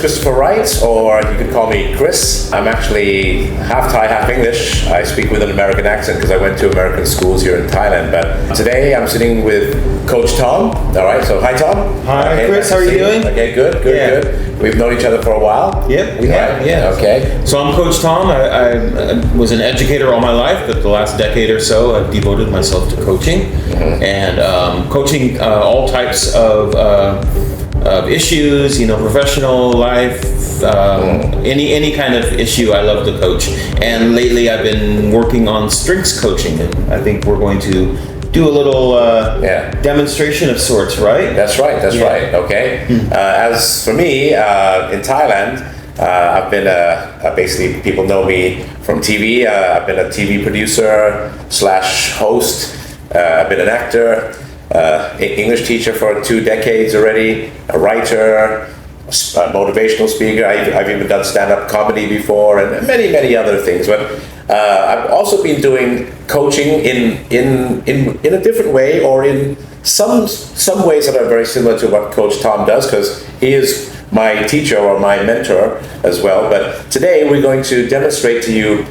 Christopher Wright, or you could call me Chris. I'm actually half Thai, half English. I speak with an American accent because I went to American schools here in Thailand. But today I'm sitting with Coach Tom. All right, so hi Tom. Hi okay, Chris, how are you doing? Okay, good. We've known each other for a while. Yep, we have. Yeah. Okay. So I'm Coach Tom. I was an educator all my life, but the last decade or so I've devoted myself to coaching and coaching all types of issues, professional life, any kind of issue I love to coach. And lately I've been working on strengths coaching, and I think we're going to do a little demonstration of sorts, right? That's right. Okay. As for me, in Thailand, I've been basically people know me from TV. I've been a TV producer / host. I've been an actor, English teacher for 2 decades already, a writer, a motivational speaker. I've even done stand-up comedy before, and many other things. But I've also been doing coaching in a different way, or in some ways that are very similar to what Coach Tom does, because he is my teacher or my mentor as well. But today we're going to demonstrate to you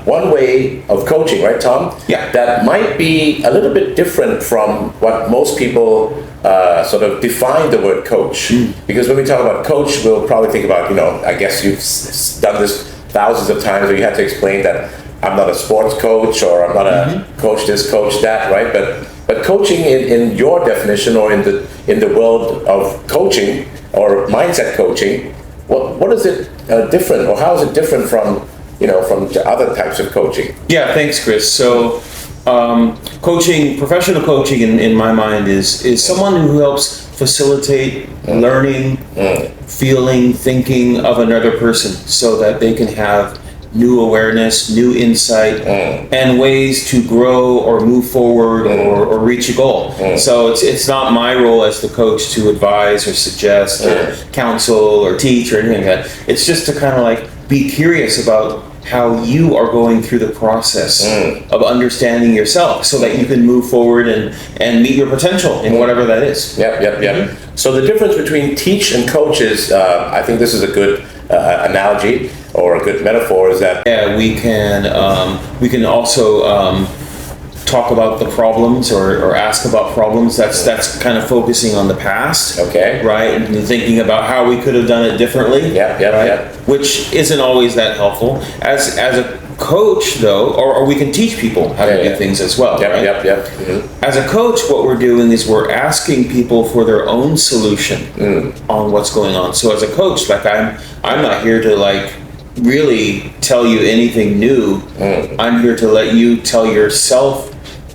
one way of coaching, right, Tom? Yeah. That might be a little bit different from what most people sort of define the word coach. Because when we talk about coach, we'll probably think about, I guess you've done this thousands of times where you had to explain that I'm not a sports coach, or I'm not a coach this, coach that, right? But coaching in your definition, or in the world of coaching or mindset coaching, what is it different, or how is it different from other types of coaching? Yeah, thanks, Chris. So, coaching, professional coaching, in my mind, is someone who helps facilitate learning, feeling, thinking of another person, so that they can have new awareness, new insight, and ways to grow or move forward or reach a goal. So it's not my role as the coach to advise or suggest or counsel or teach or anything like that. It's just to kind of like be curious about how you are going through the process of understanding yourself, so that you can move forward and meet your potential in whatever that is. Yep. So the difference between teach and coach is, I think this is a good analogy or a good metaphor, is that we can also talk about the problems or ask about problems. That's kind of focusing on the past. Okay. Right? And thinking about how we could have done it differently. Yeah. Which isn't always that helpful. As a coach, though, or we can teach people how to do things as well. Yep. As a coach, what we're doing is we're asking people for their own solution on what's going on. So as a coach, like I'm not here to really tell you anything new. I'm here to let you tell yourself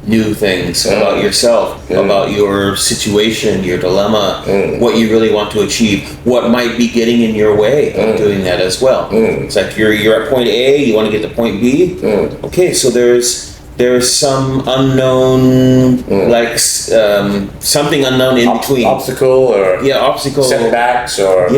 new things about yourself, about your situation, your dilemma, what you really want to achieve, what might be getting in your way of doing that as well. It's like you're at point A, you want to get to point B. Okay, so there's some unknown, something unknown in between. Obstacle setbacks, or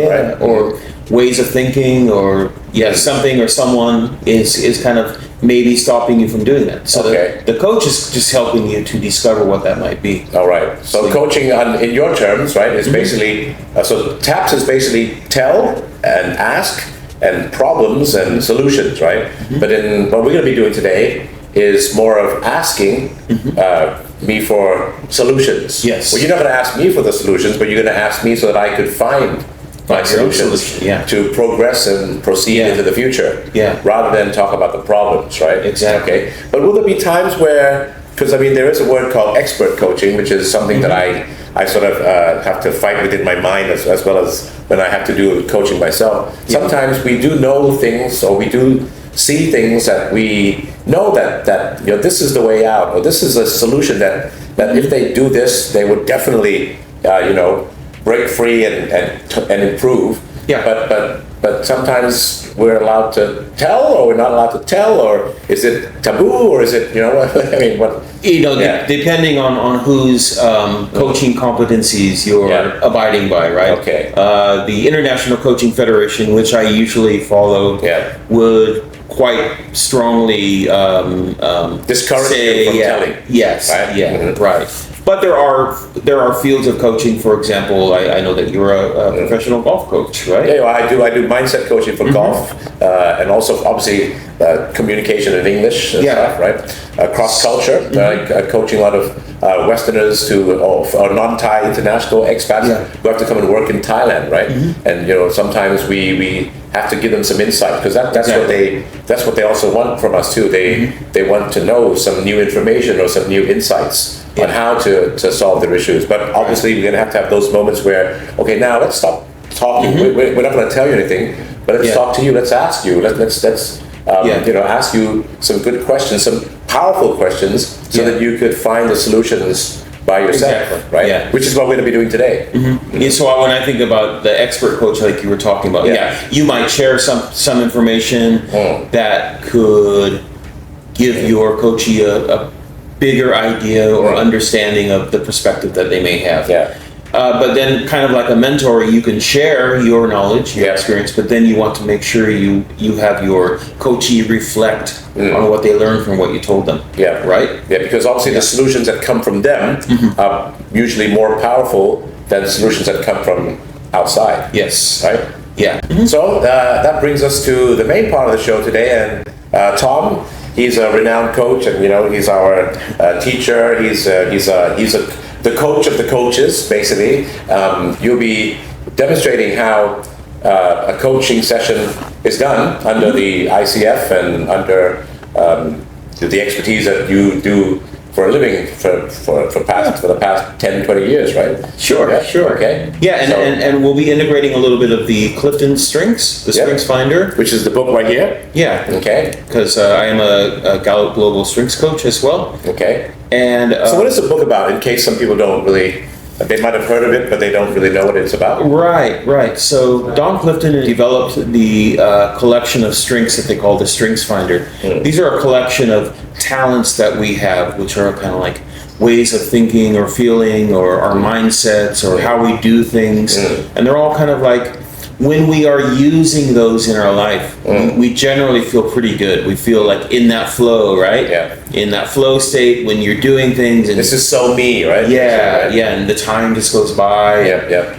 ways of thinking, or something or someone is kind of maybe stopping you from doing that. So the coach is just helping you to discover what that might be. All right. So coaching, in your terms, right, is basically, so TAPS is basically tell and ask and problems and solutions, right? But in what we're going to be doing today is more of asking me for solutions. Yes. Well, you're not going to ask me for the solutions, but you're going to ask me so that I could find my solutions to progress and proceed into the future, rather than talk about the problems, right? Exactly. Okay. But will there be times where, because there is a word called expert coaching, which is something that I sort of have to fight within my mind as well as when I have to do coaching myself. Sometimes we do know things, or we do see things that we know that this is the way out, or this is a solution that if they do this, they would definitely break free and improve. But sometimes we're allowed to tell, or we're not allowed to tell, or is it taboo, or is it what? Depending on whose coaching competencies you're abiding by, right? Okay. The International Coaching Federation, which I usually follow, would quite strongly Discourage say, you from yeah, telling. yes, Right? yeah, Mhm. right. But there are fields of coaching. For example, I know that you're a professional golf coach, right? Yeah, I do mindset coaching for golf, and also obviously communication in English and Yeah. stuff, right? Cross culture, coaching a lot of Westerners or non-Thai international expats who have to come and work in Thailand, right? And sometimes we have to give them some insight because that's what they also want from us too. They want to know some new information or some new insights on how to solve their issues. But obviously, we're going to have those moments where, okay, now let's stop talking. We're not going to tell you anything, but let's talk to you. Let's ask you. Let's ask you some good questions, some powerful questions, so that you could find the solutions by yourself, Exactly. right? Yeah. Which is what we're going to be doing today. Yeah, so when I think about the expert coach, like you were talking about, you might share some information that could give your coachee a bigger idea or understanding of the perspective that they may have. Yeah. But then, kind of like a mentor, you can share your knowledge, your experience, but then you want to make sure you have your coachee reflect on what they learned from what you told them. Yeah. Right? Yeah, because obviously the solutions that come from them are usually more powerful than the solutions that come from outside. Yes. Right? Yeah. So that brings us to the main part of the show today, and Tom, he's a renowned coach, and he's our teacher. He's the coach of the coaches, basically. You'll be demonstrating how a coaching session is done under the ICF and under the expertise that you do for a living for the past 10, 20 years, right? Sure, Yeah? sure. Okay. Yeah, and we'll be integrating a little bit of the Clifton Strengths, the Strengths Finder. Which is the book right here. Yeah. Okay. Because I am a Gallup Global Strengths coach as well. Okay. And So what is the book about, in case some people don't really, they might have heard of it, but they don't really know what it's about? Right. So Don Clifton developed the collection of strengths that they call the Strengths Finder. These are a collection of talents that we have, which are kind of like ways of thinking or feeling or our mindsets or how we do things. And they're all kind of like, when we are using those in our life, we generally feel pretty good. We feel like in that flow, right? Yeah. In that flow state when you're doing things. And This is so me, right? yeah, and the time just goes by. Yeah.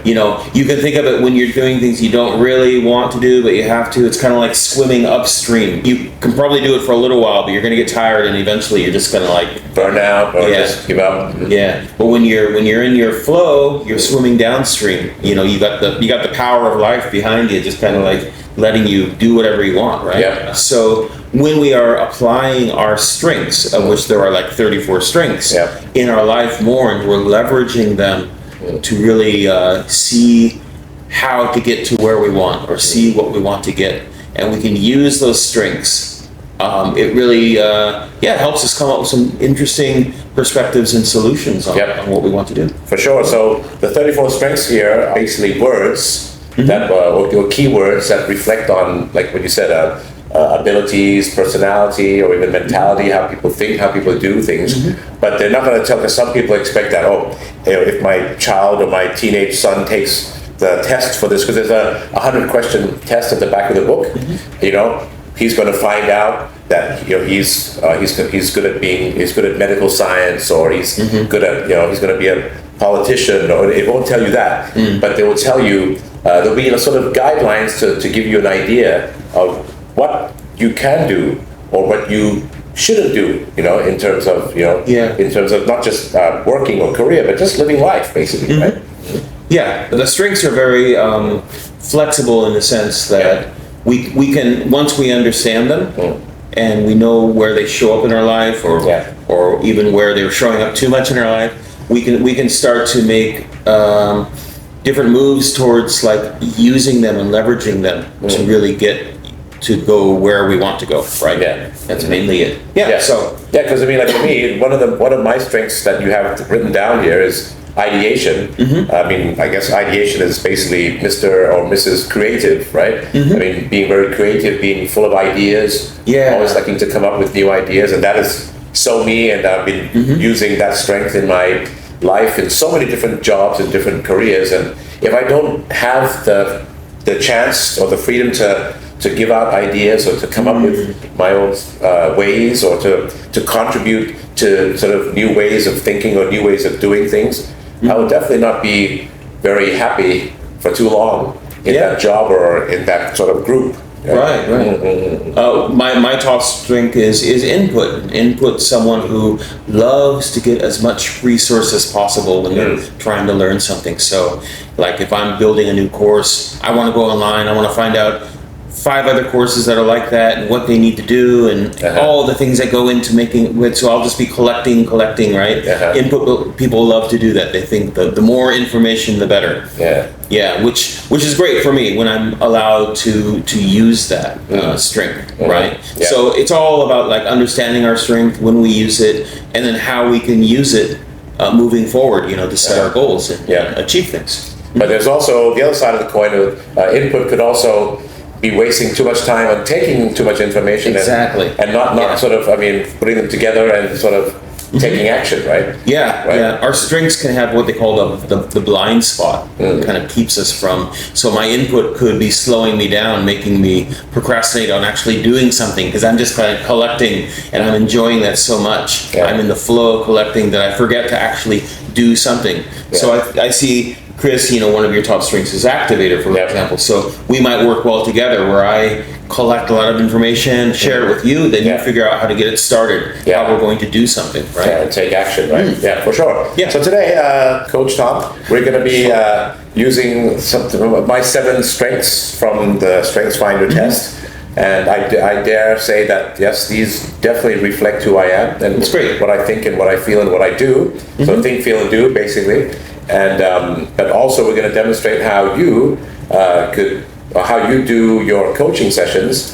You can think of it when you're doing things you don't really want to do, but you have to. It's kind of like swimming upstream. You can probably do it for a little while, but you're going to get tired, and eventually you're just going to like Burn out or just give up. Yeah, but when you're in your flow, you're swimming downstream. You got the power of life behind you, just kind of like letting you do whatever you want, right? Yeah. So when we are applying our strengths, of which there are like 34 strengths in our life more, and we're leveraging them to really see how to get to where we want or see what we want to get, and we can use those strengths. It really helps us come up with some interesting perspectives and solutions on what we want to do. For sure. So the 34 strengths here are basically words that or keywords that reflect on, like what you said, abilities, personality, or even mentality, how people think, how people do things. But they're not going to tell, because some people expect that, if my child or my teenage son takes the test for this, because there's a 100-question test at the back of the book, he's going to find out that he's good at medical science, or he's good at he's going to be a politician, or it won't tell you that, but they will tell you there'll be sort of guidelines to give you an idea of what you can do or what you shouldn't do, in terms of in terms of not just working or career, but just living life, basically, right? Yeah, the strengths are very flexible in the sense that we can, once we understand them and we know where they show up in our life, or even where they're showing up too much in our life, we can start to make different moves towards like using them and leveraging them to really get to go where we want to go, right? Yeah, that's mainly it. Because like for me, one of my strengths that you have written down here is ideation. I guess ideation is basically Mr. or Mrs. Creative, right? Being very creative, being full of ideas, always liking to come up with new ideas, and that is so me. And I've been using that strength in my life in so many different jobs and different careers. And if I don't have the chance or the freedom to give out ideas or to come up with my own ways or to contribute to sort of new ways of thinking or new ways of doing things, I would definitely not be very happy for too long in that job or in that sort of group. Right. My top strength is input. Input, someone who loves to get as much resource as possible when they're trying to learn something. So, like if I'm building a new course, I want to go online. I want to find out 5 other courses that are like that and what they need to do and all the things that go into making it. So I'll just be collecting, right? Input, people love to do that. They think the more information, the better. Yeah, which is great for me when I'm allowed to use that strength, right? So it's all about like understanding our strength when we use it, and then how we can use it moving forward. To set our goals and achieve things. But there's also the other side of the coin of input could also be wasting too much time on taking too much information and not sort of putting them together and sort of taking action, right? Our strengths can have what they call the blind spot. It kind of keeps us from. So my input could be slowing me down, making me procrastinate on actually doing something because I'm just kind of collecting and I'm enjoying that so much. I'm in the flow of collecting that I forget to actually do something. So I see, Chris, one of your top strengths is activator, for example. So we might work well together where I collect a lot of information, share it with you, then you figure out how to get it started, how we're going to do something, right? And take action, right? Yeah, for sure. So today, Coach Tom, we're going to be using my 7 strengths from the Strengths Finder test. And I dare say that, yes, these definitely reflect who I am and what I think and what I feel and what I do. So think, feel, and do, basically. And but also we're going to demonstrate how you how you do your coaching sessions.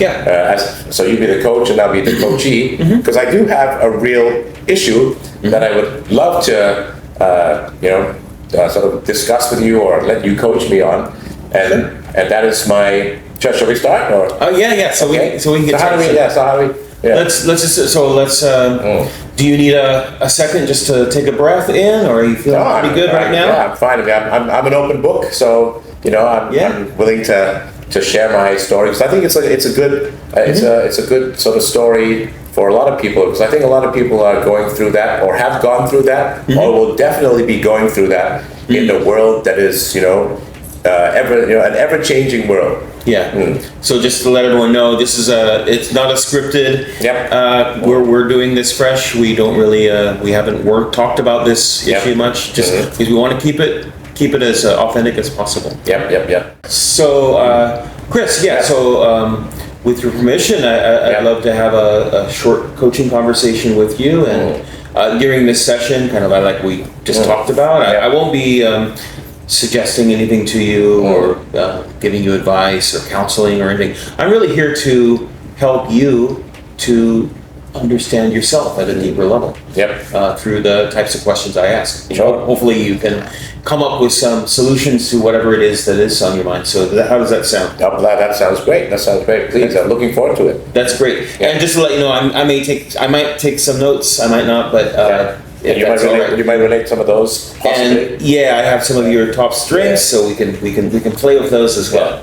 So you be the coach and I'll be the coachee, because I do have a real issue that I would love to sort of discuss with you or let you coach me on, and that is my. Shall we start? Or? So we can get. Let's. Do you need a second just to take a breath in, or are you feeling pretty good right now? Yeah, I'm fine. I'm an open book, so I'm willing to share my story, because I think it's a good sort of story for a lot of people, because I think a lot of people are going through that or have gone through that or will definitely be going through that in the world that is an ever-changing world. So just to let everyone know, this is it's not a scripted. We're doing this fresh. We don't really we haven't talked about this issue much, just because we want to keep it as authentic as possible. So Chris, so with your permission, I'd love to have a short coaching conversation with you, and during this session, kind of like we just talked about, I won't be suggesting anything to you or giving you advice or counseling or anything. I'm really here to help you to understand yourself at a deeper level through the types of questions I ask. Hopefully you can come up with some solutions to whatever it is that is on your mind. So how does that sound? That sounds great. Please, I'm looking forward to it. That's great. And just to let you know, I might take some notes. I might not, but you might relate some of those possibly. And I have some of your top strengths, so we can play with those as well.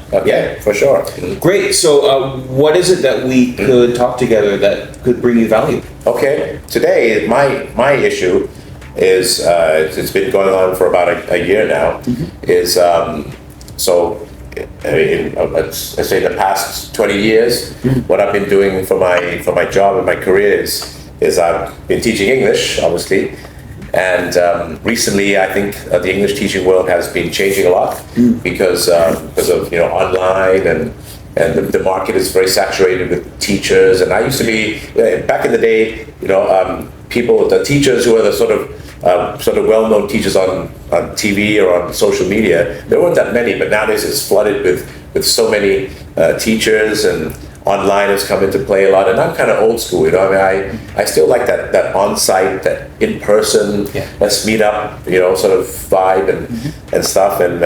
For sure. Great. So what is it that we could talk together that could bring you value? Okay. Today, my issue is it's been going on for about a year now. Is let's say the past 20 years, what I've been doing for my job and my career is I've been teaching English, obviously, and recently I think the English teaching world has been changing a lot because of online and the market is very saturated with teachers. And I used to be back in the day, the teachers who were the sort of well-known teachers on TV or on social media. There weren't that many, but nowadays it's flooded with so many teachers, and online has come into play a lot. And I'm kind of old school, I still like that on-site, that in-person, let's meet up, sort of vibe and stuff. And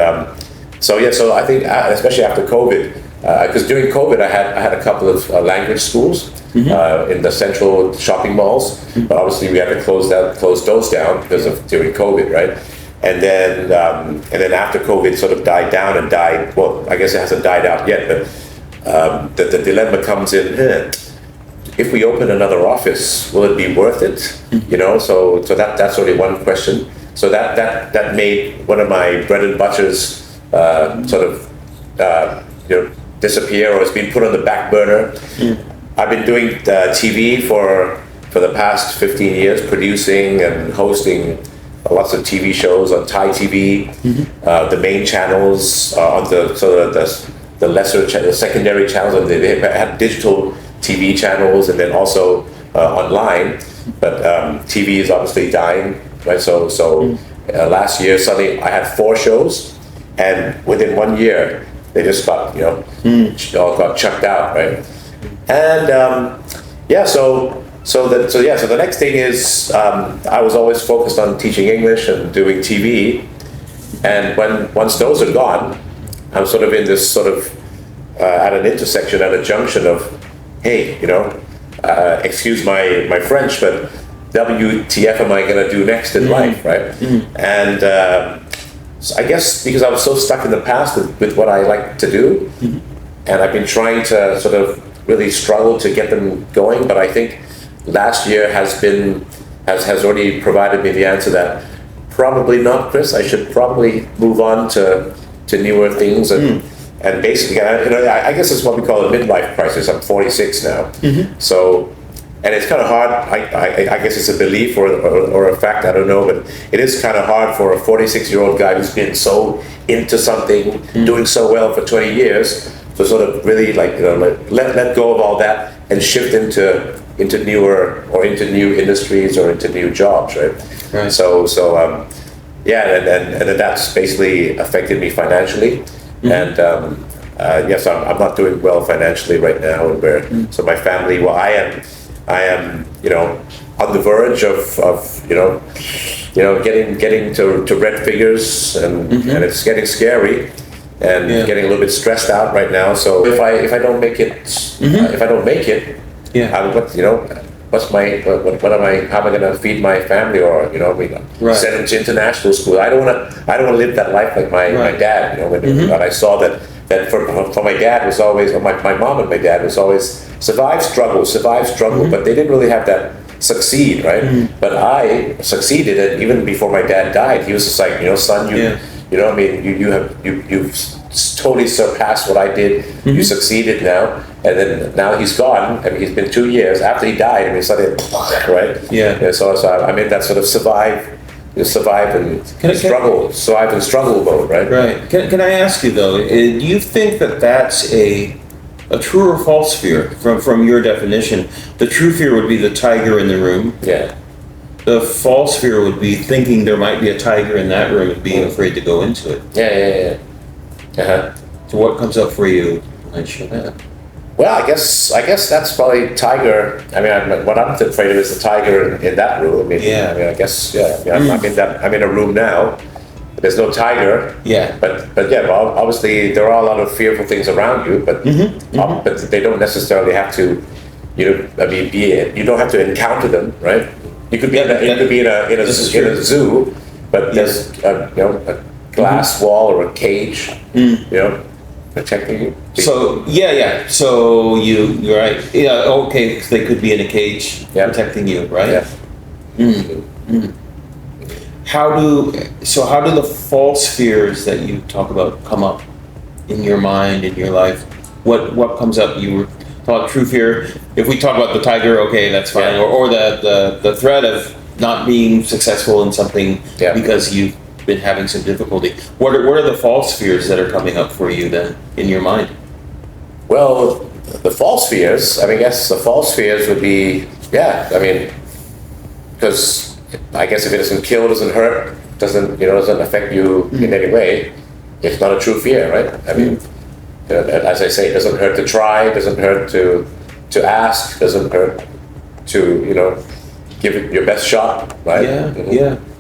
so I think especially after COVID, because during COVID I had a couple of language schools in the central shopping malls, but obviously we had to close those down because of during COVID, right? And then after COVID sort of died down well, I guess it hasn't died out yet, but the dilemma comes in. If we open another office, will it be worth it? You know, so that's only one question. So that made one of my bread and butters sort of disappear, or it's been put on the back burner. I've been doing TV for the past 15 years, producing and hosting lots of TV shows on Thai TV, the main channels on the lesser the secondary channels, and they had digital TV channels, and then also online. But TV is obviously dying, right? So last year suddenly I had 4 shows, and within 1 year they just got all got chucked out, right? And so the next thing is I was always focused on teaching English and doing TV, and once those are gone, I'm sort of in this sort of at an intersection, at a junction of, hey, excuse my French, but WTF am I going to do next in life, right? And so I guess because I was so stuck in the past with what I like to do, and I've been trying to sort of really struggle to get them going, but I think last year has already provided me the answer that probably not, Chris. I should probably move on to newer things and basically, I guess it's what we call a midlife crisis. I'm 46 now, so. And it's kind of hard, I guess it's a belief or a fact, I don't know, but it is kind of hard for a 46-year-old guy who's been so into something, doing so well for 20 years, to sort of really let go of all that and shift into newer or into new industries or into new jobs, right? So and that's basically affected me financially. And yes, I'm not doing well financially right now, and so my family, well, I am, on the verge of getting to red figures, and it's getting scary, and getting a little bit stressed out right now. So if I don't make it, how am I going to feed my family, or send them to international school? I don't want to live that life like my dad. When I saw that for my dad was always, or my mom and my dad was always survive, struggle, but they didn't really have that succeed, right? But I succeeded, and even before my dad died, he was just like, son, you've totally surpassed what I did. You succeeded now, and then now he's gone. I mean, he's been 2 years after he died, and he started, right? So I'm in that sort of survive and struggle mode, right? Right. Can I ask you though? Do you think that that's a true or false fear from your definition? The true fear would be the tiger in the room. Yeah. The false fear would be thinking there might be a tiger in that room and being afraid to go into it. Yeah. So what comes up for you when I show that? Well, I guess that's probably tiger. I mean, what I'm afraid of is the tiger in that room. I mean, I guess, I'm in a room now. There's no tiger. Yeah. But well, obviously there are a lot of fearful things around you, but but they don't necessarily have to. You don't have to encounter them, right? You could be in a zoo, but there's a glass wall or a cage, protecting you. So So you're right. Yeah. Okay. They could be in a cage protecting you, right? Yeah. How do the false fears that you talk about come up in your mind, in your life? What comes up? You were talking true fear. If we talk about the tiger, okay, that's fine. Or the threat of not being successful in something because you've been having some difficulty. What are the false fears that are coming up for you then in your mind? Well, the false fears, I guess the false fears would be, because I guess if it doesn't kill, doesn't hurt, doesn't affect you in any way, it's not a true fear, right? I mean, as I say, it doesn't hurt to try, doesn't hurt to ask, doesn't hurt to, give it your best shot, right?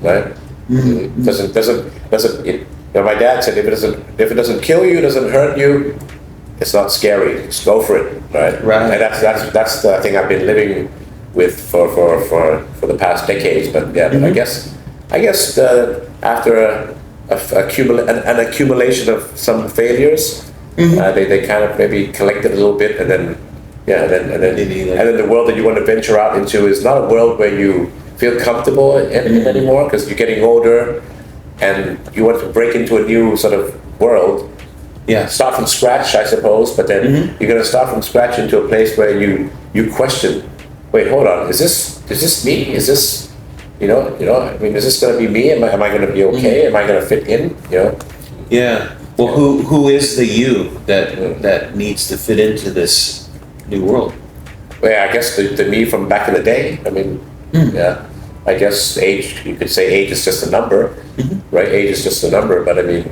Right? My dad said, if it doesn't kill you, doesn't hurt you, it's not scary. Just go for it, right? And that's the thing I've been living with for the past decades. But but I guess after an accumulation of some failures, They kind of maybe collect it a little bit, and then the world that you want to venture out into is not a world where you feel comfortable in anymore, because you're getting older, and you want to break into a new sort of world. Yeah. Start from scratch, I suppose, but then you're going to start from scratch into a place where you question. Wait, hold on. Is this me? Is this, I mean, is this going to be me? Am I going to be okay? Am I going to fit in? Yeah. Well, who is the you that needs to fit into this new world? Well, I guess the me from back in the day. I mean, yeah. I guess age. You could say age is just a number, right? Age is just a number. But I mean,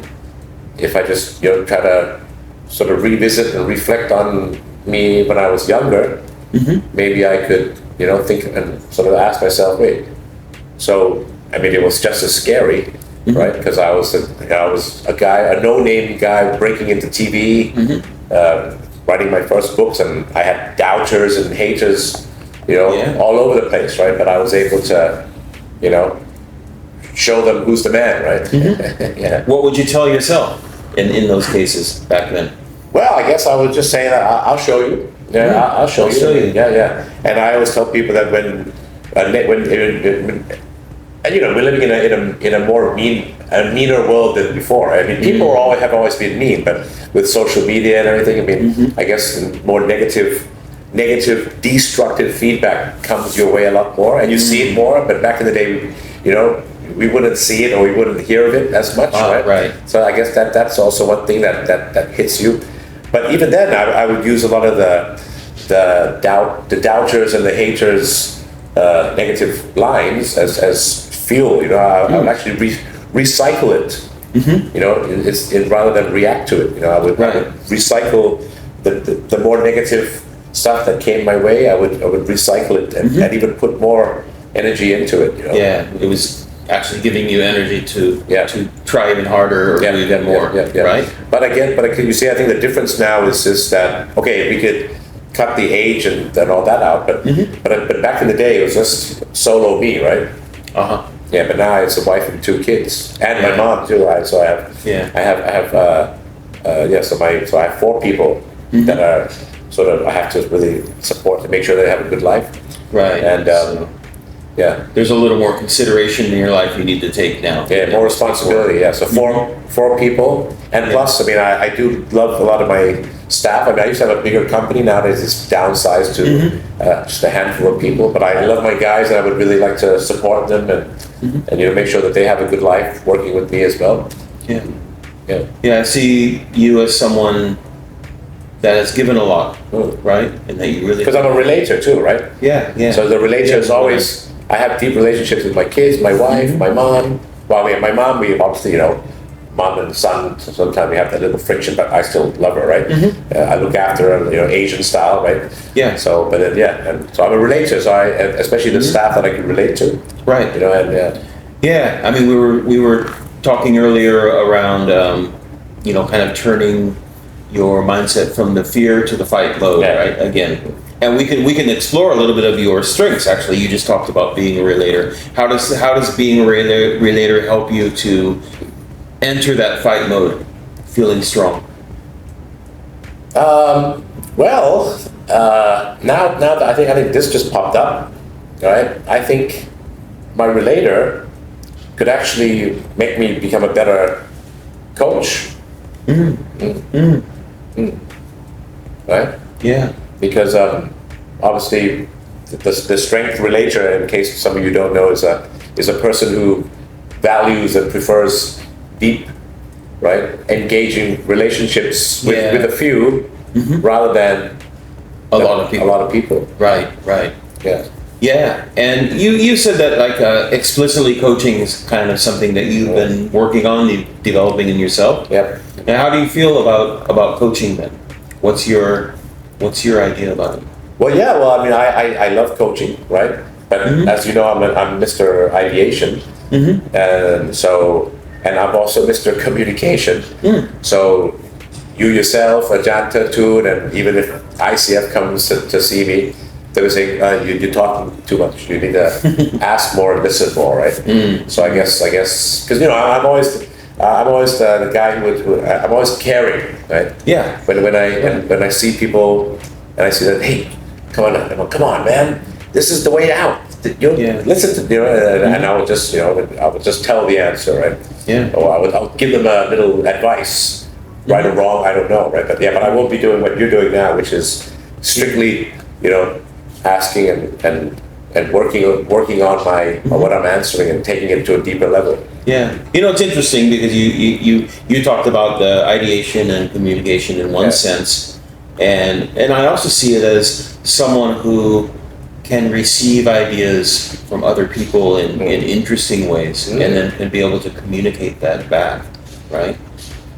if I just try to sort of revisit and reflect on me when I was younger, maybe I could think and sort of ask myself, wait. So I mean, it was just as scary, right? Because I was a guy, a no-name guy breaking into TV, writing my first books, and I had doubters and haters, all over the place, right? But I was able to, show them who's the man, right? Yeah. What would you tell yourself in those cases back then? Well, I guess I would just say that I'll show you. Yeah, I'll show you. Yeah. And I always tell people that when we're living in a meaner world than before. I mean, people have always been mean, but with social media and everything, I mean, I guess more negative, destructive feedback comes your way a lot more, and you see it more. But back in the day, we wouldn't see it or we wouldn't hear of it as much, right? Right. So I guess that's also one thing that hits you. But even then, I would use a lot of the doubters and the haters' negative lines as fuel. I would actually recycle it. It's rather than react to it. I would recycle the more negative stuff that came my way. I would recycle it and even put more energy into it. Yeah, it was actually giving you energy to try even harder or do even more. Right. But you see, I think the difference now is that we could cut the age and all that out, but back in the day it was just solo me, right? Yeah, but now it's a wife and 2 kids and my mom too. So I have 4 people that are sort of I have to really support to make sure they have a good life. Right. And there's a little more consideration in your life you need to take now. Yeah, more responsibility. Yeah, so 4 people, and plus, I mean, I do love a lot of my staff. I mean, I used to have a bigger company. Nowadays, it's downsized to just a handful of people. But I love my guys, and I would really like to support them and make sure that they have a good life working with me as well. Yeah. I see you as someone that has given a lot, right? And that you really because I'm a relator too, right? Yeah. So the relator is always. I have deep relationships with my kids, my wife, my mom. Well, I mean, my mom, we obviously, mom and son, sometimes we have that little friction, but I still love her, right? I look after her, Asian style, right? Yeah. So, but then, and so I'm a relator, so especially the staff that I can relate to. Right. Yeah, I mean, we were talking earlier around, kind of turning your mindset from the fear to the fight mode, right? Again. And we can explore a little bit of your strengths. Actually, you just talked about being a relator. How does being a relator help you to enter that fight mode, feeling strong? Now that I think this just popped up, right? I think my relator could actually make me become a better coach. Right? Yeah. Because obviously the strength relator, in case some of you don't know, is a person who values and prefers deep, right, engaging relationships with a few rather than a lot of people. Right. Yeah, and you said that explicitly coaching is kind of something that you've been working on, developing in yourself. Yep. And how do you feel about coaching then? What's your idea about it? Well, I mean, I love coaching, right? But as you know, I'm Mr. Ideation, and I'm also Mr. Communication. So you yourself, Ajanta too, and even if ICF comes to see me, they would say you're talking too much. You need to ask more and listen more, right? So I guess because I'm always I'm always the guy I'm always caring, right? Yeah. When I see people and I see that, hey, come on, man, this is the way out. Listen to and I would just I would just tell the answer, right? Yeah. Or I'll give them a little advice, right or wrong, I don't know, right? But I won't be doing what you're doing now, which is strictly asking and working on my on what I'm answering and taking it to a deeper level. Yeah, it's interesting because you talked about the ideation and communication in one sense, and I also see it as someone who can receive ideas from other people in interesting ways, and be able to communicate that back, right?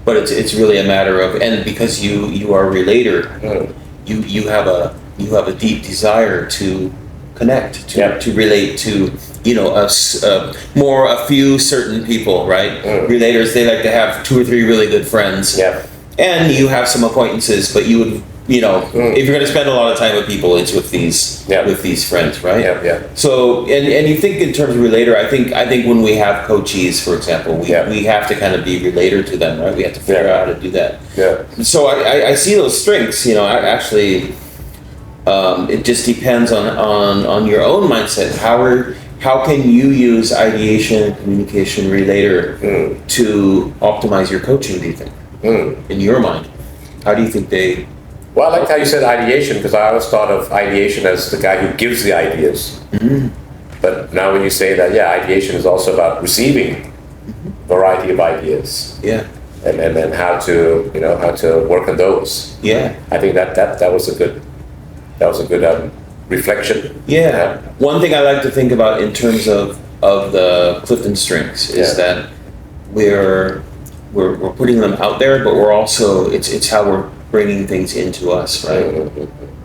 But it's really a matter of, and because you are a relator, you have a deep desire to connect, to relate to, a few certain people, right? Relators, they like to have 2 or 3 really good friends. Yeah. And you have some acquaintances, but you would, if you're going to spend a lot of time with people, it's with these friends, right? Yeah. So, and you think in terms of relator, I think when we have coachees, for example, we have to kind of be relator to them, right? We have to figure out how to do that. Yeah. So I see those strengths, actually. It just depends on your own mindset. How can you use ideation, communication, relator to optimize your coaching, do you think? In your mind, how do you think they? Well, I like how you said ideation, because I always thought of ideation as the guy who gives the ideas. But now when you say that, ideation is also about receiving variety of ideas. Yeah. And then how to work on those. Yeah. I think that was a good reflection. Yeah. One thing I like to think about in terms of the Clifton strengths is that we're putting them out there, but we're also it's how we're bringing things into us, right?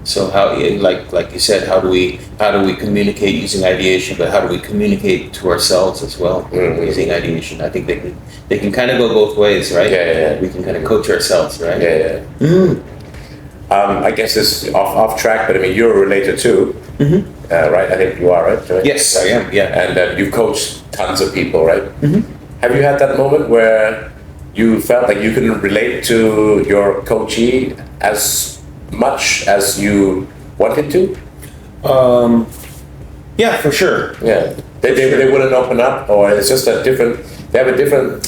So how, like you said, how do we communicate using ideation, but how do we communicate to ourselves as well using ideation? I think they can kind of go both ways, right? Yeah. We can kind of coach ourselves, right? Yeah. I guess it's off track, but I mean, you're a relator too, right? I think you are, right? Yes, I am. Yeah. And you've coached tons of people, right? Have you had that moment where you felt like you couldn't relate to your coachee as much as you wanted to? Yeah, for sure. Yeah, they wouldn't open up, or it's just they have a different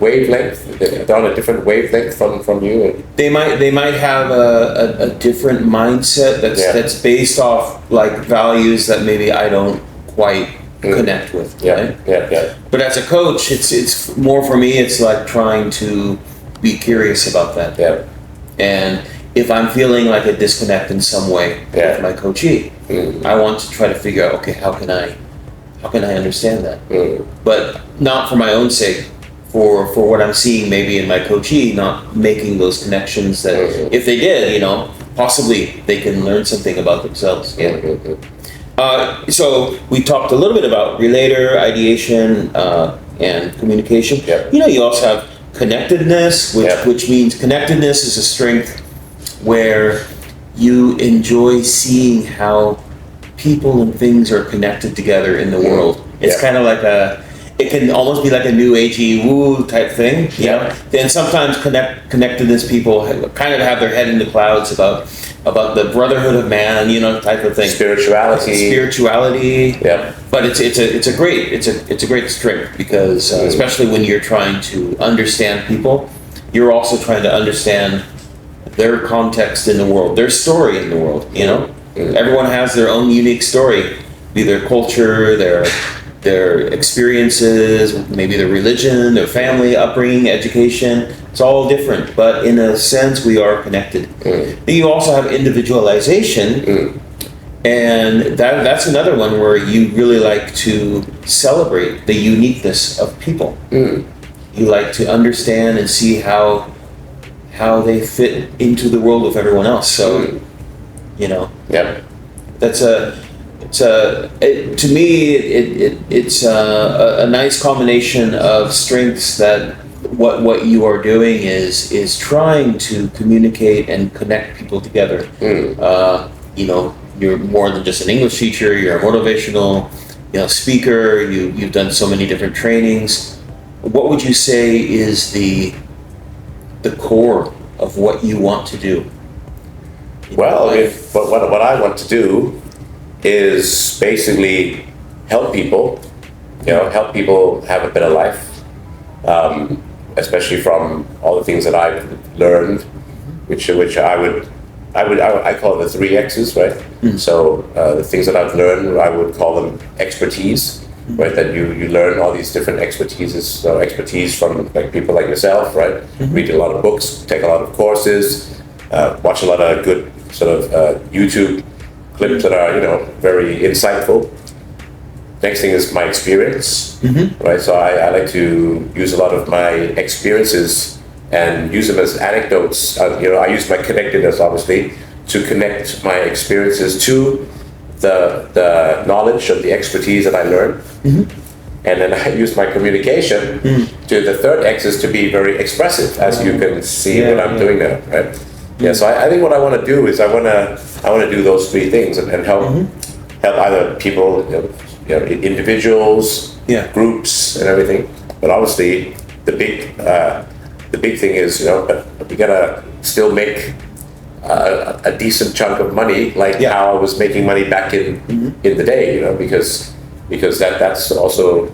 wavelength. They're on a different wavelength from you. They might have a different mindset that's based off like values that maybe I don't quite connect with. Right? Yeah. But as a coach, it's more for me. It's like trying to be curious about that. Yeah. And if I'm feeling like a disconnect in some way with my coachee, I want to try to figure out, okay, how can I understand that? But not for my own sake, for what I'm seeing maybe in my coachee, not making those connections that if they did, possibly they can learn something about themselves. Yeah. So we talked a little bit about relator, ideation, and communication. Yep. You also have connectedness, which means connectedness is a strength where you enjoy seeing how people and things are connected together in the world. It's kind of like it can almost be like a new agey woo type thing. Then sometimes connectedness people kind of have their head in the clouds about the brotherhood of man, type of thing. Spirituality. Yeah. But it's a great strength because especially when you're trying to understand people, you're also trying to understand their context in the world, their story in the world. Everyone has their own unique story, be their culture, their experiences, maybe their religion, their family, upbringing, education. It's all different, but in a sense, we are connected. Then you also have individualization, and that's another one where you really like to celebrate the uniqueness of people. You like to understand and see how they fit into the world of everyone else. So, that's to me, it's a nice combination of strengths that what you are doing is trying to communicate and connect people together. You're more than just an English teacher. You're a motivational, speaker. You've done so many different trainings, what would you say is the core of what you want to do? Well, I mean, what I want to do is basically help people, help people have a better life, especially from all the things that I've learned, which I call it the 3 X's, right? So the things that I've learned, I would call them expertise, right? That you learn all these different expertises, so expertise from like people like yourself, right? Read a lot of books, take a lot of courses, watch a lot of good sort of YouTube clips that are very insightful. Next thing is my experience, right? So I like to use a lot of my experiences and use them as anecdotes. I use my connectedness, obviously, to connect my experiences to the knowledge of the expertise that I learned. And then I use my communication to the 3rd X is to be very expressive, as you can see what I'm doing now, right? Yeah, so I think what I want to do is I want to do those 3 things and help either people, individuals, groups, and everything. But obviously, the big thing is we gotta still make a decent chunk of money, like how I was making money back in the day, because that's also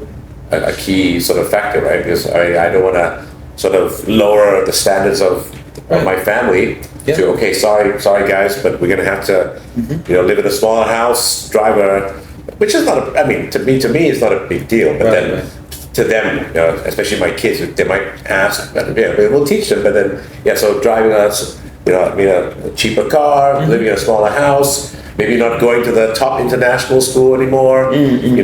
a key sort of factor, right? Because I don't want to sort of lower the standards of my family to okay, sorry guys, but we're gonna have to live in a smaller house, drive which is not to me it's not a big deal, but then to them, especially my kids, they might ask, but we'll teach them. But then so driving a cheaper car, living in a smaller house, maybe not going to the top international school anymore, maybe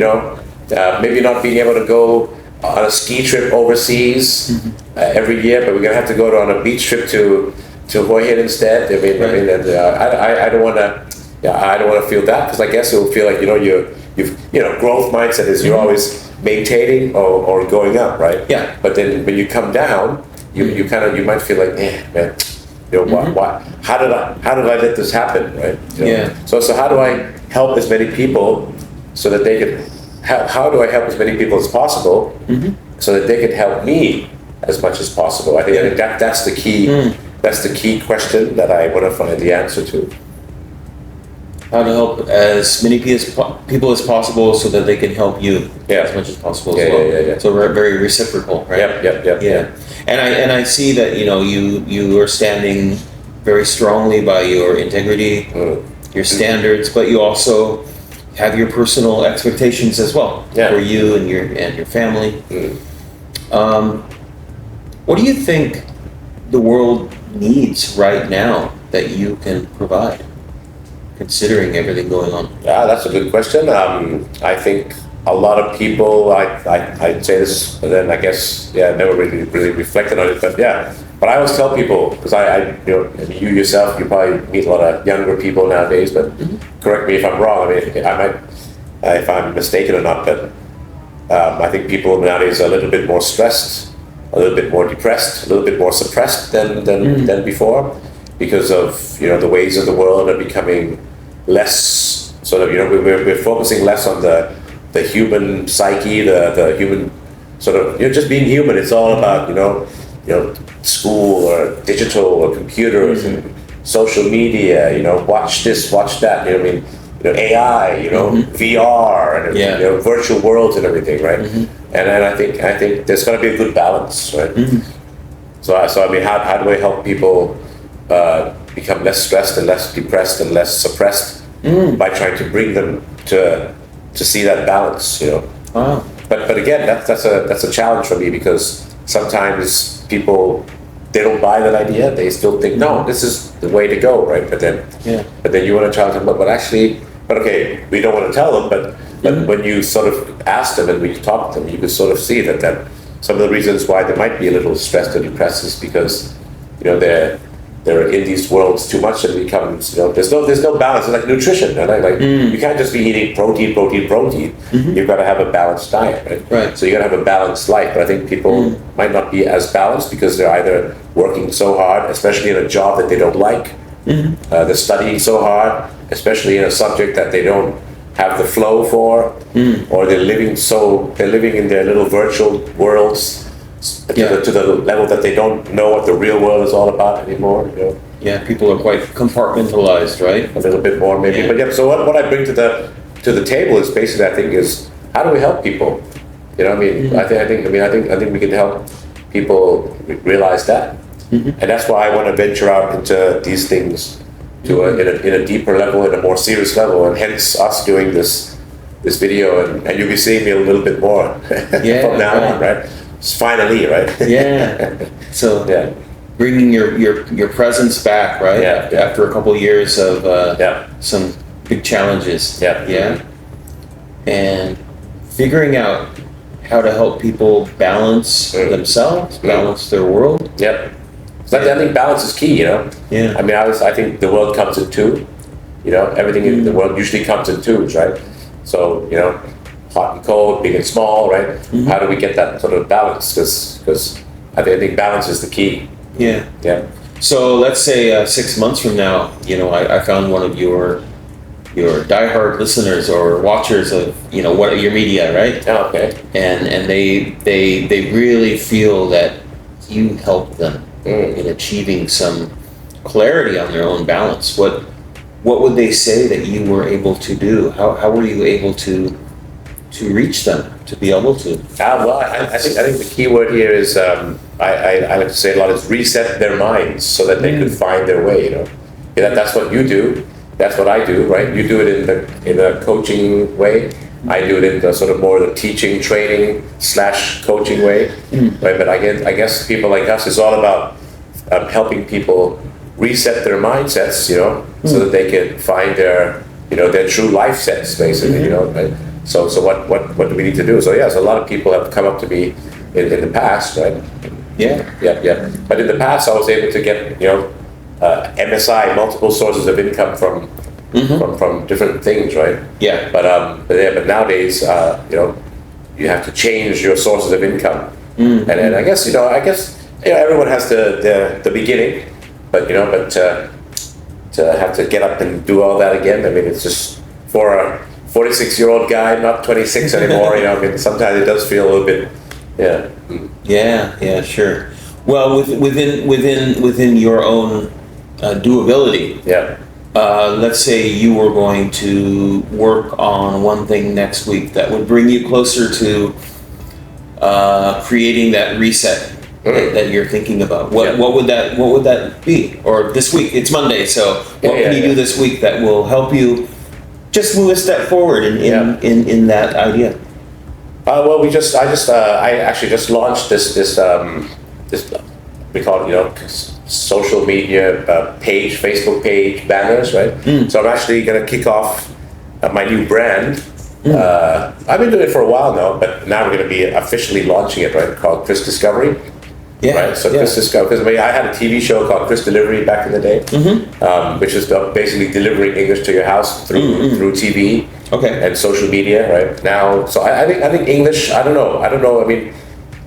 not being able to go on a ski trip overseas every year, but we're gonna have to go on a beach trip to Hoi Hin instead. I don't want to feel that, because I guess it will feel like you've growth mindset is you're always maintaining or going up, right? Yeah. But then when you come down, you might feel like, man, why? How did I let this happen, right? So how do I help as many people so that they can? How do I help as many people as possible so that they can help me as much as possible? I think that's the key. That's the key question that I want to find the answer to. How to help as many people as possible so that they can help you as much as possible as well. Yeah. So we're very reciprocal, right? Yep. Yeah. And I see that you are standing very strongly by your integrity, your standards, but you also have your personal expectations as well for you and your family. What do you think the world needs right now that you can provide, considering everything going on? Yeah, that's a good question. I think a lot of people, I'd say this, but then I guess, never really reflected on it, but I always tell people, because you yourself, you probably meet a lot of younger people nowadays, but correct me if I'm wrong, I might, if I'm mistaken or not, but I think people nowadays are a little bit more stressed, a little bit more depressed, a little bit more suppressed than before, because of the ways of the world are becoming less sort of we're focusing less on the human psyche, the human sort of just being human. It's all about school or digital or computers and social media. Watch this, watch that. AI. VR and virtual worlds and everything, right? And then I think there's got to be a good balance, right? So how do I help people become less stressed and less depressed and less suppressed by trying to bring them to see that balance, Wow. But again, that's a challenge for me, because sometimes people, they don't buy that idea. They still think, no, this is the way to go, right? But then you want to challenge them, but okay, we don't want to tell them, but when you sort of ask them and we talk to them, you can sort of see that some of the reasons why they might be a little stressed or depressed is because they're in these worlds too much, and it becomes there's no balance. It's like nutrition, right? You can't just be eating protein. You've got to have a balanced diet, right? So you got to have a balanced life. But I think people might not be as balanced because they're either working so hard, especially in a job that they don't like. They're studying so hard, especially in a subject that they don't have the flow for, or they're living in their little virtual worlds to the level that they don't know what the real world is all about anymore. Yeah, people are quite compartmentalized, right? A little bit more maybe. Yeah. But yeah, so what I bring to the table is basically, I think, is how do we help people? I mean, I think we can help people realize that, and that's why I want to venture out into these things to in a deeper level, in a more serious level, and hence us doing this video, and you'll be seeing me a little bit more from now on, right? It's finally, right? Yeah. So bringing your presence back, right? Yeah. After a couple of years of some big challenges. Yeah. And figuring out how to help people balance themselves, balance their world. Yep. So I think balance is key, Yeah. I mean, I think the world comes in two. Everything in the world usually comes in twos, right? So, hot and cold, big and small, right? How do we get that sort of balance? Because I think balance is the key. Yeah. So let's say 6 months from now, I found one of your diehard listeners or watchers of what your media, right? Oh, okay. And they really feel that you help them in achieving some clarity on their own balance. What would they say that you were able to do? How were you able to reach them, to be able to? Well, I think the key word here is I like to say a lot is reset their minds so that they could find their way. That's what you do. That's what I do, right? You do it in a coaching way. I do it in the sort of more the teaching, training / coaching way, right? But I guess people like us is all about helping people reset their mindsets, so that they can find their true life sets, basically, right? So what do we need to do? So so a lot of people have come up to me in the past, right? Yeah. But in the past, I was able to get MSI, multiple sources of income from different things, right? Yeah. But nowadays, you have to change your sources of income, and I guess everyone has the beginning, but to have to get up and do all that again, I mean, it's just for a 46-year-old guy, not 26 anymore. I mean, sometimes it does feel a little bit, Yeah, sure. Well, within your own doability. Let's say you were going to work on one thing next week that would bring you closer to creating that reset that you're thinking about. What would that be? Or this week, it's Monday, so what can you do this week that will help you just move a step forward in that idea? Well, I actually just launched this we call it social media page, Facebook page, banners, right? So I'm actually going to kick off my new brand. I've been doing it for a while now, but now we're going to be officially launching it, right? Called Chris Discovery. Right. So Chris Discovery, because I had a TV show called Chris Delivery back in the day, which is basically delivering English to your house through TV and social media. Right now, so I think English. I don't know. I mean,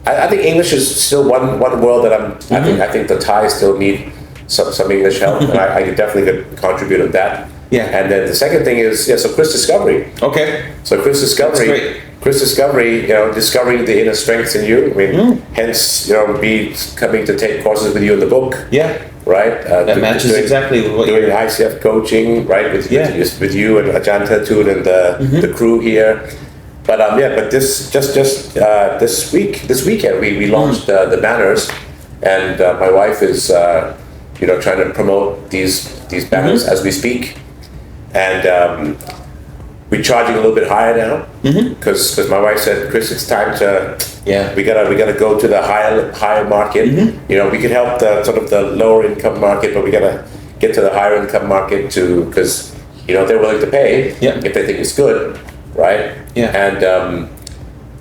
I think English is still one world that I think the Thais still need some English help, and I definitely could contribute to that. Yeah. And then the second thing is so Chris Discovery. Okay. So Chris Discovery. That's great. Chris Discovery, discovering the inner strengths in you. I mean, hence, me coming to take courses with you in the book. Yeah. Right. That matches exactly with what doing you're doing. ICF coaching, right? With you and Ajahn Tatun and the crew here. But this weekend we launched the banners, and my wife is trying to promote these banners as we speak, and we're charging a little bit higher now because my wife said, Chris, it's time to we gotta go to the higher market. We could help the sort of the lower income market, but we gotta get to the higher income market too, because they're willing to pay if they think it's good, right? And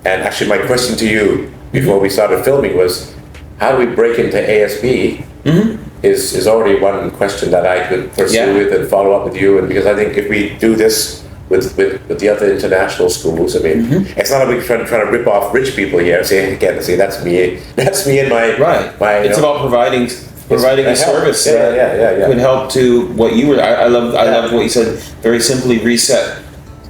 actually my question to you before we started filming was, how do we break into ASB? Is already one question that I could pursue with and follow up with you, and because I think if we do this with the other international schools, I mean, it's not like we're trying to rip off rich people here. See, that's me and my my. It's about providing a service that could help to what you were. I love what you said. Very simply, reset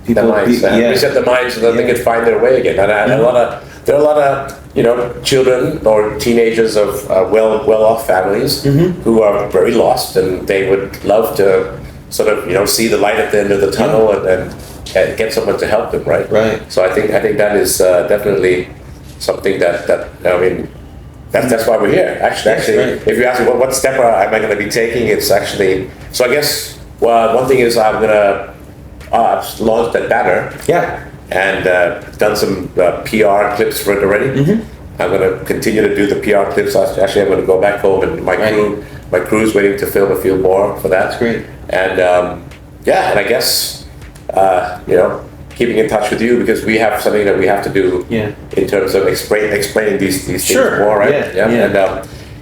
people. Reset the minds so that they could find their way again. And a there are a lot of children or teenagers of well-off families who are very lost, and they would love to sort of see the light at the end of the tunnel and get someone to help them, right? Right. So I think that is definitely something that I mean. That's why we're here. Actually, right. If you ask me what step am I going to be taking, it's actually. So I guess one thing is I'm going to launch that banner. Yeah. And done some PR clips for it already. I'm going to continue to do the PR clips. Actually, I'm going to go back home, and my crew's waiting to film a few more for that. That's great. And and I guess keeping in touch with you, because we have something that we have to do in terms of explaining these things more, right? And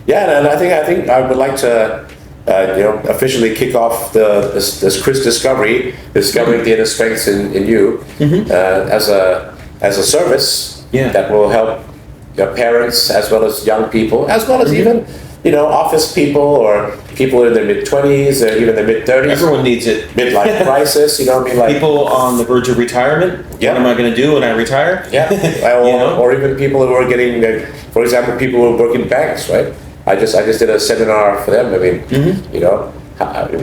I think I would like to officially kick off this Chris discovering the inner strengths in you as a service that will help your parents as well as young people, as well as even office people or people in their mid-20s or even their mid-30s. Everyone needs it. Midlife crisis, people on the verge of retirement. What am I going to do when I retire? Or even people who are getting, for example, people who work in banks, right? I just did a seminar for them. I mean,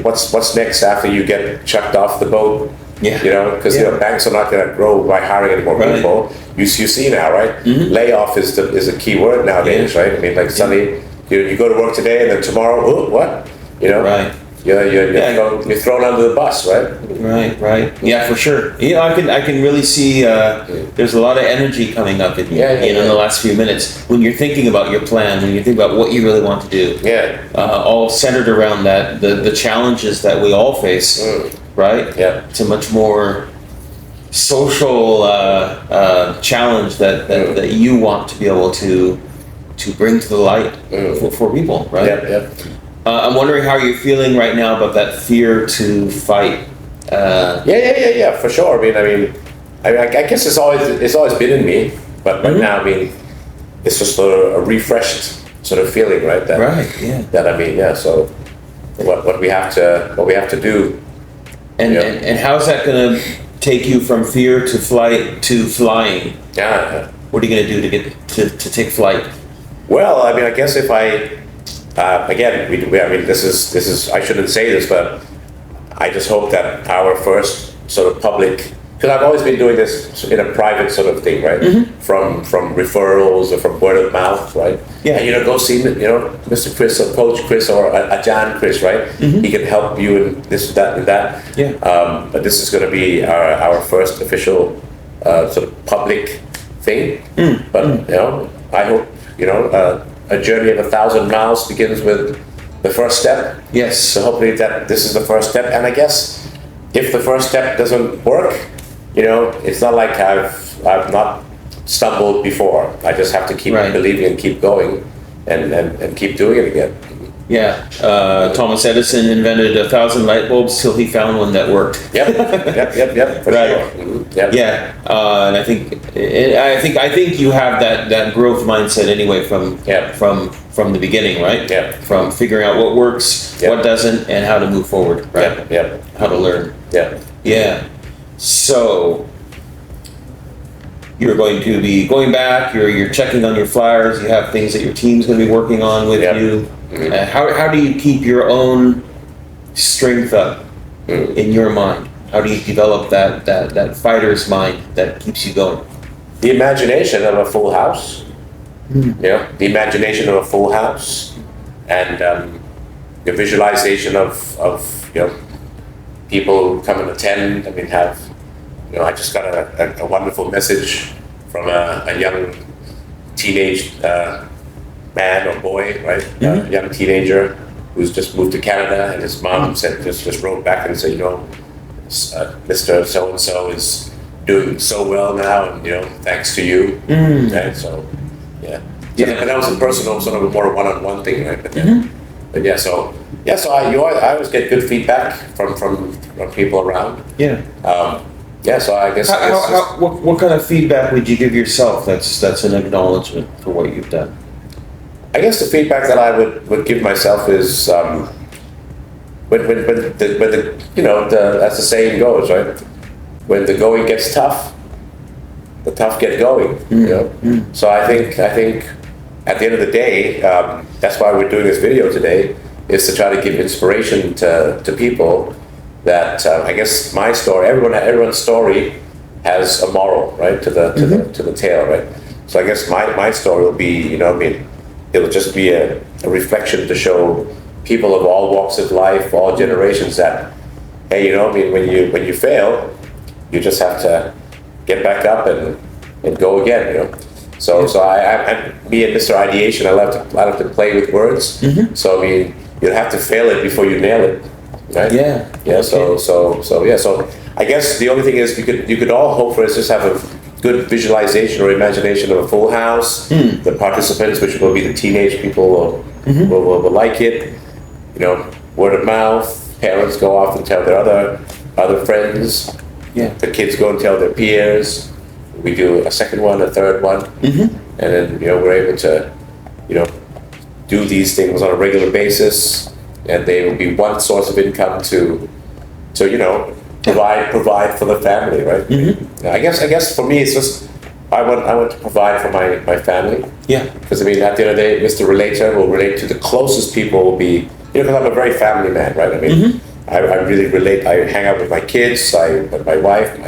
what's next after you get chucked off the boat? Because banks are not going to grow by hiring any more people. You see now, right? Layoff is a key word nowadays, right? I mean, like suddenly you go to work today and then tomorrow, what? Right. You're thrown under the bus, right? Right. Yeah, for sure. I can really see there's a lot of energy coming up in you. In the last few minutes when you're thinking about your plan, when you think about what you really want to do. All centered around that the challenges that we all face. Right. Yeah. It's a much more social challenge that you want to be able to bring to the light for people, right? I'm wondering how you're feeling right now about that fear to fight. For sure. I mean, I guess it's always been in me, but right now, I mean, it's just a refreshed sort of feeling, right? That So what we have to do. And how's that going to take you from fear to flight to flying? What are you going to do to get to take flight? Well, I mean, I guess if again, this is I shouldn't say this, but I just hope that our first sort of public, because I've always been doing this in a private sort of thing, right? From referrals or from word of mouth, right? And go see Mr. Chris or Coach Chris or Ajan Chris, right? He can help you in this, that, and that. But this is going to be our first official sort of public thing. But I hope a journey of 1,000 miles begins with the first step. Yes. So hopefully that this is the first step. And I guess if the first step doesn't work, it's not like I've not stumbled before. I just have to keep believing and keep going and keep doing it again. Thomas Edison invented 1,000 light bulbs till he found one that worked. Yep. For sure. And I think you have that growth mindset anyway from the beginning, right? From figuring out what works, what doesn't, and how to move forward, right? How to learn. So you're going to be going back. You're checking on your flyers. You have things that your team's going to be working on with you. How do you keep your own strength up in your mind? How do you develop that fighter's mind that keeps you going? The imagination of a full house. The imagination of a full house, and the visualization of people who come and attend. I mean, I just got a wonderful message from a young teenage man or boy, right? A young teenager who's just moved to Canada, and his mom said just wrote back and said, Mr. So and so is doing so well now, and thanks to you. And so, and that was a personal, sort of a more one-on-one thing, right? So I always get good feedback from people around. So I guess. What kind of feedback would you give yourself? That's an acknowledgement for what you've done. I guess the feedback that I would give myself is when the as the saying goes, right? When the going gets tough, the tough get going. You know, so I think at the end of the day, that's why we're doing this video today, is to try to give inspiration to people that I guess my story, everyone's story has a moral, right, to the tale, right. So I guess my story will be, you know, I mean, it'll just be a reflection to show people of all walks of life, all generations, that hey, you know, I mean, when you fail, you just have to get back up and go again, you know. So I me and Mr. Ideation, I love to play with words. So I mean, you have to fail it before you nail it, right? Yeah. So I guess the only thing is you could all hope for is just have a good visualization or imagination of a full house. The participants, which will be the teenage people, will like it. You know, word of mouth. Parents go off and tell their other friends. Yeah. The kids go and tell their peers. We do a second one, a third one, and then, you know, we're able to, you know, do these things on a regular basis, and they will be one source of income to you know, provide for the family, right? I guess for me it's just I want to provide for my family. Yeah. Because I mean, at the end of the day, Mr. Relator will relate to the closest people. Will be, you know, because I'm a very family man, right? I mean, I really relate. I hang out with my kids, my wife,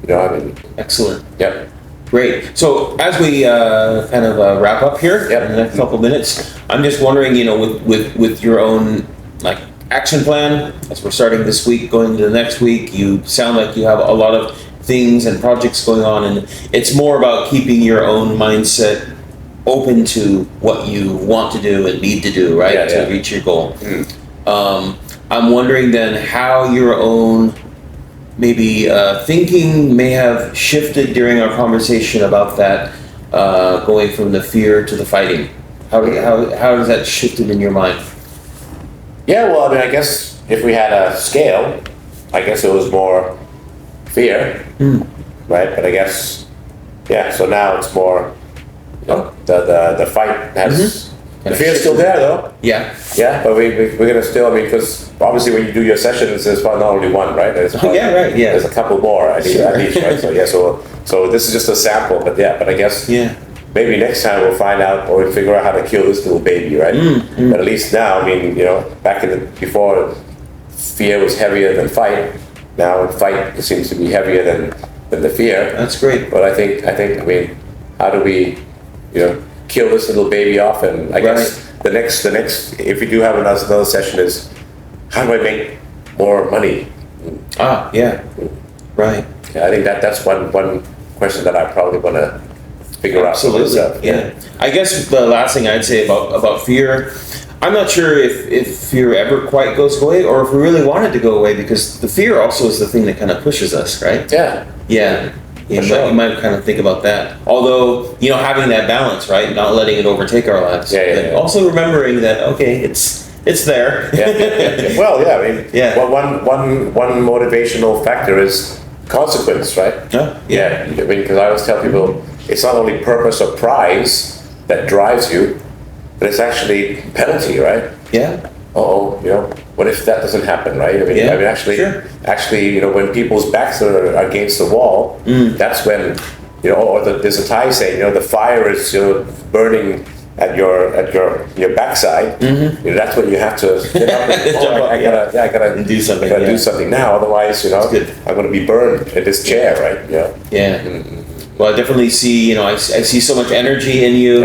you know, I mean. Excellent. Yep. Great. So as we kind of wrap up here in the next couple minutes, I'm just wondering, you know, with your own like action plan, as we're starting this week, going into the next week, you sound like you have a lot of things and projects going on, and it's more about keeping your own mindset open to what you want to do and need to do, right, to reach your goal. I'm wondering then how your own maybe thinking may have shifted during our conversation about that, going from the fear to the fighting. How has that shifted in your mind? Yeah, well, I mean, I guess if we had a scale, I guess it was more fear, right? But I guess, so now it's more, you know, the fight has, the fear's still there though. Yeah, but we're gonna still, I mean, because obviously when you do your sessions, there's not only one, right? There's there's a couple more at least, right? So this is just a sample, but I guess maybe next time we'll find out, or we'll figure out how to kill this little baby, right? But at least now, I mean, you know, back before fear was heavier than fight. Now fight seems to be heavier than the fear. That's great. But I think, I mean, how do we, you know, kill this little baby off? And I guess the next, if we do have another session, is how do I make more money? Right. Yeah, I think that's one question that I probably want to figure out. Absolutely. Yeah. I guess the last thing I'd say about fear, I'm not sure if fear ever quite goes away, or if we really want it to go away, because the fear also is the thing that kind of pushes us, right? Yeah. You might kind of think about that. Although, you know, having that balance, right? Not letting it overtake our lives. Also remembering that, okay, it's there. Well, I mean, well, one motivational factor is consequence, right? I mean, because I always tell people, it's not only purpose or prize that drives you, but it's actually penalty, right? You know, what if that doesn't happen, right? I mean, actually, you know, when people's backs are against the wall, that's when, you know, or there's a Thai saying, you know, the fire is, you know, burning at your backside. You know, that's when you have to get up and I gotta do something. I gotta do something now, otherwise, you know, I'm gonna be burned in this chair, right? Well, I definitely see, you know, I see so much energy in you,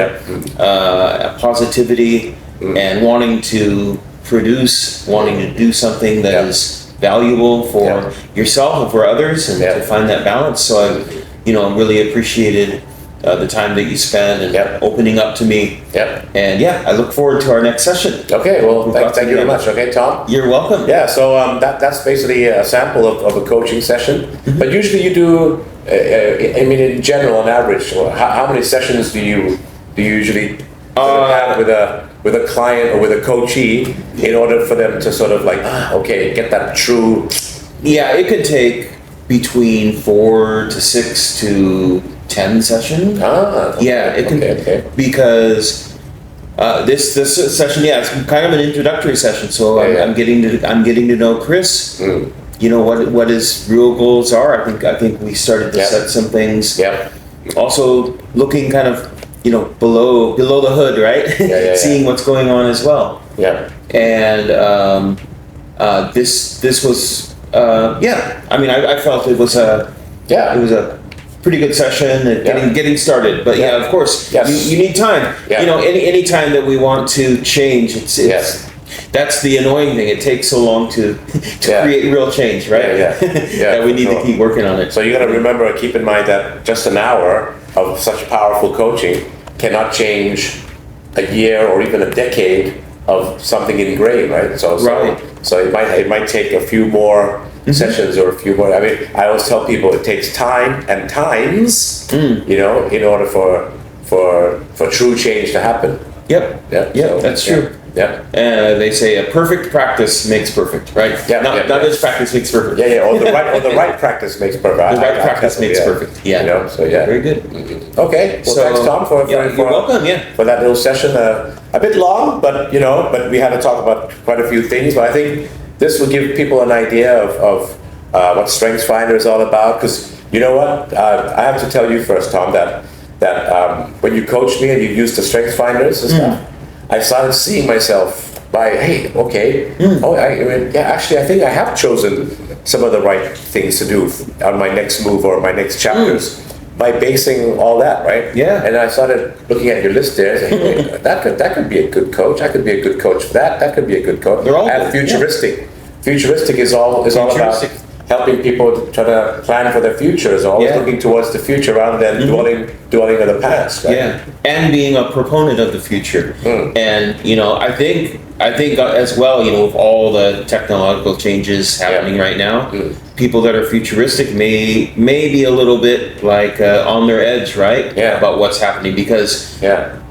positivity, and wanting to produce, wanting to do something that is valuable for yourself and for others, and to find that balance. So I, you know, really appreciated the time that you spent and opening up to me. And I look forward to our next session. Okay, well, thank you very much. Okay, Tom? You're welcome. So that's basically a sample of a coaching session. But usually you do, I mean, in general, on average, how many sessions do you usually have with a client or with a coachee in order for them to sort of like, get that true? It could take between 4 to 6 to 10 sessions. It can, because this session, it's kind of an introductory session. So I'm getting to know Chris. You know what his real goals are. I think we started to set some things also looking kind of, below the hood, right? Seeing what's going on as well. Yeah. And this was, I mean, I felt it was a pretty good session at getting started. But of course, you need time. Any time that we want to change, it's that's the annoying thing. It takes so long to create real change, right? That we need to keep working on it. So you got to remember, keep in mind that just an hour of such powerful coaching cannot change a year or even a decade of something ingrained, right? So it might take a few more sessions or a few more. I mean, I always tell people it takes time and times, in order for true change to happen. Yep. That's true. Yeah. They say a perfect practice makes perfect, right? Not as practice makes perfect. Or the right practice makes perfect. The right practice makes perfect. Yeah. Very good. Okay. Well, thanks, Tom, for you're welcome. For that little session. A bit long, but we had to talk about quite a few things. But I think this will give people an idea of what StrengthsFinder is all about. Because you know what, I have to tell you first, Tom, that when you coached me and you used the StrengthsFinders and stuff, I started seeing myself actually I think I have chosen some of the right things to do on my next move or my next chapters by basing all that, right? Yeah. And I started looking at your list there, saying, hey, that could be a good coach. I could be a good coach for that. That could be a good coach. They're all and futuristic. Yeah. Futuristic is all about helping people to try to plan for their futures, always looking towards the future rather than dwelling on the past. Right? Yeah, and being a proponent of the future. And I think as well, with all the technological changes happening right now, people that are futuristic may be a little bit like on their edge, right? About what's happening because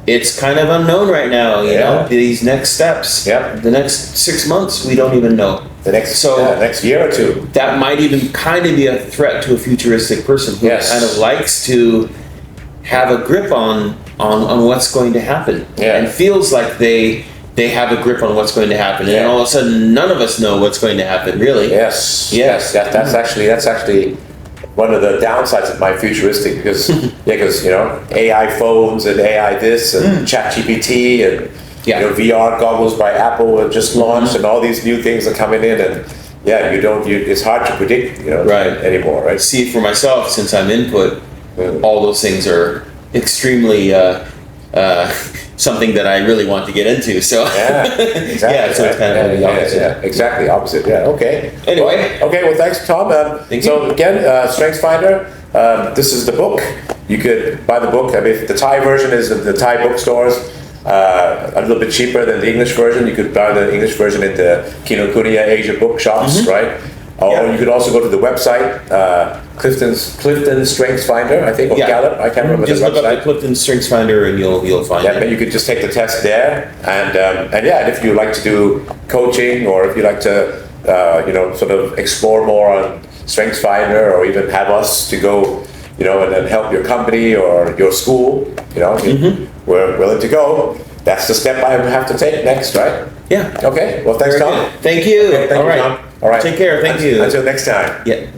it's kind of unknown right now. These next steps. The next 6 months, we don't even know. The next year or two. That might even kind of be a threat to a futuristic person who kind of likes to have a grip on what's going to happen and feels like they have a grip on what's going to happen, and all of a sudden none of us know what's going to happen. Really? Yes. That's actually one of the downsides of my futuristic because AI phones and AI this and ChatGPT and VR goggles by Apple were just launched and all these new things are coming in and it's hard to predict anymore, right? See, for myself, since I'm input, all those things are extremely something that I really want to get into. So exactly. So it's kind of the opposite. Exactly opposite. Okay. Anyway. Well, thanks, Tom. Thank so you. Again, StrengthsFinder. This is the book. You could buy the book. I mean, the Thai version is in the Thai bookstores. A little bit cheaper than the English version. You could buy the English version in the Kinokuniya Asia bookshops, right? Or you could also go to the website, Clifton's StrengthsFinder, I think, or Gallup. I can't remember the website. Just look up the Clifton StrengthsFinder and you'll find it. But you could just take the test there, and if you like to do coaching or if you like to, sort of explore more on StrengthsFinder or even have us to go, and then help your company or your school, we're willing to go. That's the step I have to take next, right? Yeah. Okay. Well, thanks, Tom. Thank you. Okay, thank you, Tom. All right. Take care. Thank you. Until next time. Yeah.